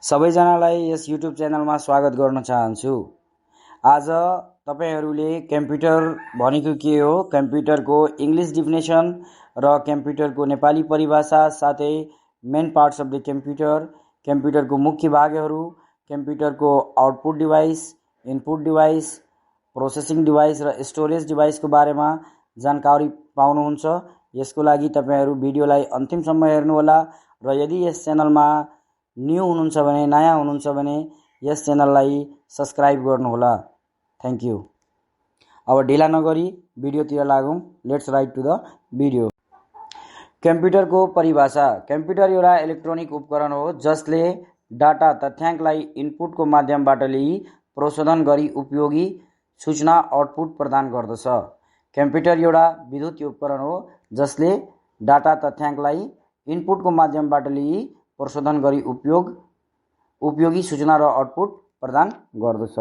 सबैजनालाई यस युट्युब च्यानलमा स्वागत गर्न चाहन्छु। आज तपाईहरुले कम्प्युटर भनेको के हो, कम्प्युटरको इंग्लिश डेफिनेसन र कम्प्युटरको नेपाली परिभाषा साथै main parts of the computer, कम्प्युटरको मुख्य भागहरू, कम्प्युटरको output device, input device, processing device र स्टोरेज डिभाइसको बारेमा जानकारी पाउनुहुन्छ। यसको लागि तपाईहरु भिडियोलाई अन्तिमसम्म हेर्नुहोला र यदि यस च्यानलमा न्यू हुनुहुन्छ भने, नयाँ हुनुहुन्छ भने यस च्यानललाई सब्स्क्राइब गर्नुहोला। Thank you. अब ढिला नगरी भिडियोतिर लागौं। Let's right to the video. कम्प्युटरको परिभाषा। कम्प्युटर एउटा इलेक्ट्रोनिक उपकरण हो जसले डाटा तथ्याङ्कलाई इनपुटको माध्यमबाट लिई प्रशोधन गरी उपयोगी सूचना आउटपुट प्रदान गर्दछ। कम्प्युटर एउटा विद्युतीय उपकरण हो जसले डाटा तथ्याङ्कलाई इनपुटको माध्यमबाट लिई प्रशोधन गरी उपयोगी सूचना र आउटपुट प्रदान गर्दछ।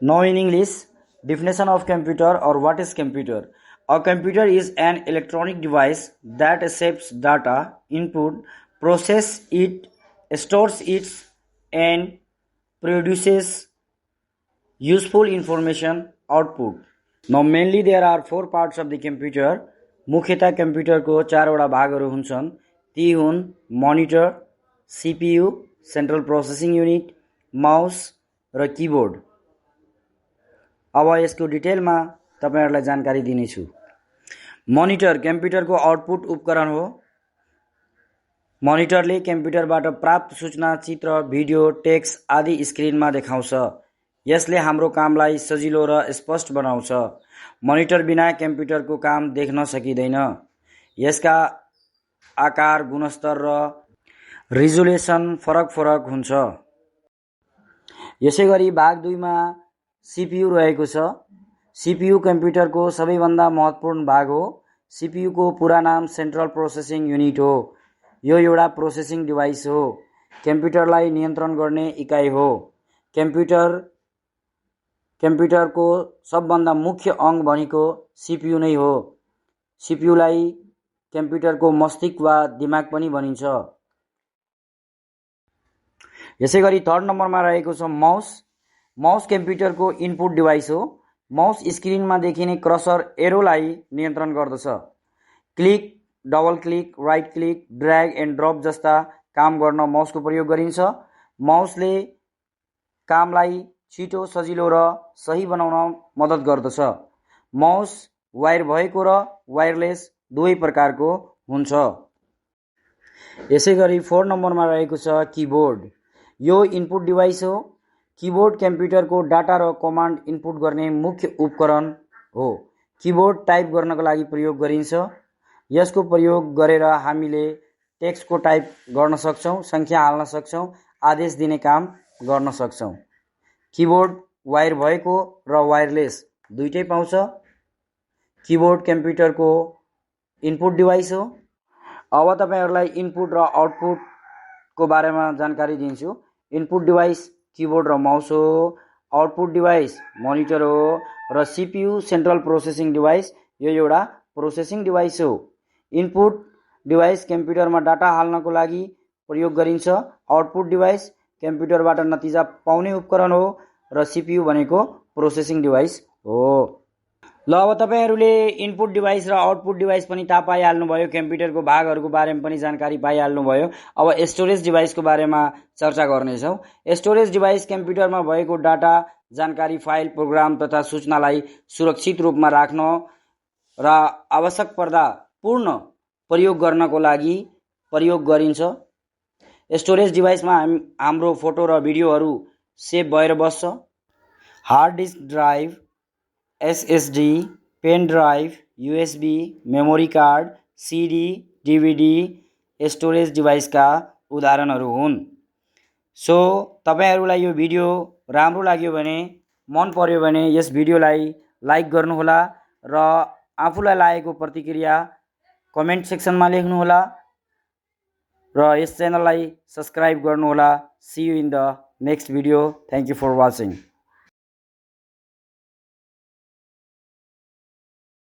Now in English, definition of computer or what is computer? A computer is an electronic device that accepts data input, processes it, stores it, and produces useful information output. Now mainly there are four parts of the computer. मुख्यतः कम्प्युटरको चारवटा भागहरू हुन्छन्। ती हुन् monitor, CPU, central processing unit, mouse र keyboard. अब यसको डिटेलमा तपाईहरुलाई जानकारी दिनेछु। मोनिटर कम्प्युटरको आउटपुट उपकरण हो। मोनिटरले कम्प्युटरबाट प्राप्त सूचना, चित्र, भिडियो, टेक्स्ट आदि स्क्रिनमा देखाउँछ। यसले हाम्रो कामलाई सजिलो र स्पष्ट बनाउँछ। मोनिटर बिना कम्प्युटरको काम देख्न सकिँदैन। यसका आकार, गुणस्तर र रिजोल्युसन फरक हुन्छ। यसैगरी भाग 2 मा सीपीयू रहेको छ। सीपीयू कम्प्युटरको सबैभन्दा महत्त्वपूर्ण भाग हो। सीपीयू को पूरा नाम सेन्ट्रल प्रोसेसिङ युनिट हो। यो एउटा प्रोसेसिङ डिभाइस हो। कम्प्युटरलाई नियन्त्रण गर्ने इकाइ हो। कम्प्युटरको सबभन्दा मुख्य अंग भनेको सीपीयू नै हो। सीपीयूलाई कम्प्युटरको मस्तिष्क वा दिमाग पनि भनिन्छ। यसैगरी थर्ड नम्बरमा रहेको छ माउस। माउस कम्प्युटरको इनपुट डिभाइस हो। माउस स्क्रिनमा देखिने कर्सर एरोलाई नियन्त्रण गर्दछ। Click, double click, right click, drag and drop जस्ता काम गर्न माउसको प्रयोग गरिन्छ। माउसले कामलाई छिटो, सजिलो र सही बनाउन मद्दत गर्दछ। माउस वायर भएको र वायरलेस दुवै प्रकारको हुन्छ। यसैगरी 4 नम्बरमा रहेको छ कीबोर्ड। यो इनपुट डिभाइस हो। कीबोर्ड कम्प्युटरको डाटा र कमान्ड इनपुट गर्ने मुख्य उपकरण हो। कीबोर्ड टाइप गर्नको लागि प्रयोग गरिन्छ। यसको प्रयोग गरेर हामीले टेक्स्टको टाइप गर्न सक्छौं, संख्या हाल्न सक्छौं, आदेश दिने काम गर्न सक्छौं। कीबोर्ड वायर भएको र वायरलेस दुईटै पाउँछ। कीबोर्ड कम्प्युटरको इनपुट डिभाइस हो। अब तपाईहरुलाई इनपुट र आउटपुट को बारेमा जानकारी दिन्छु। इनपुट डिभाइस कीबोर्ड र माउस हो। आउटपुट डिभाइस मोनिटर हो र सीपीयू सेन्ट्रल प्रोसेसिङ डिभाइस यो एउटा प्रोसेसिङ डिभाइस हो। इनपुट डिभाइस कम्प्युटरमा डाटा हाल्नको लागि प्रयोग गरिन्छ। आउटपुट डिभाइस कम्प्युटरबाट नतिजा पाउने उपकरण हो र सीपीयू भनेको प्रोसेसिङ डिभाइस हो। ल अब तपाईहरुले इनपुट डिभाइस र आउटपुट डिभाइस पनि थाहा पाइहाल्नु भयो। कम्प्युटरको भागहरुको बारेमा पनि जानकारी पाइहाल्नु भयो। अब स्टोरेज डिभाइसको बारेमा चर्चा गर्नेछौं। स्टोरेज डिभाइस कम्प्युटरमा भएको डाटा, जानकारी, फाइल, प्रोग्राम तथा सूचनालाई सुरक्षित रूपमा राख्न र आवश्यक पर्दा पूर्ण प्रयोग गर्नको लागि प्रयोग गरिन्छ। स्टोरेज डिभाइसमा हाम्रो फोटो र भिडियोहरु सेभ भएर बस्छ। Hard disk drive, SSD, pen drive, USB, memory card, CD, DVD storage डिभाइसका उदाहरणहरू हुन्। सो तपाईहरुलाई यो भिडियो राम्रो लाग्यो भने, मन पर्यो भने यस भिडियोलाई लाइक गर्नुहोला र आफूलाई लागेको प्रतिक्रिया कमेन्ट सेक्सनमा लेख्नुहोला र यस च्यानललाई सब्स्क्राइब गर्नुहोला। See you in the next video. Thank you for watching.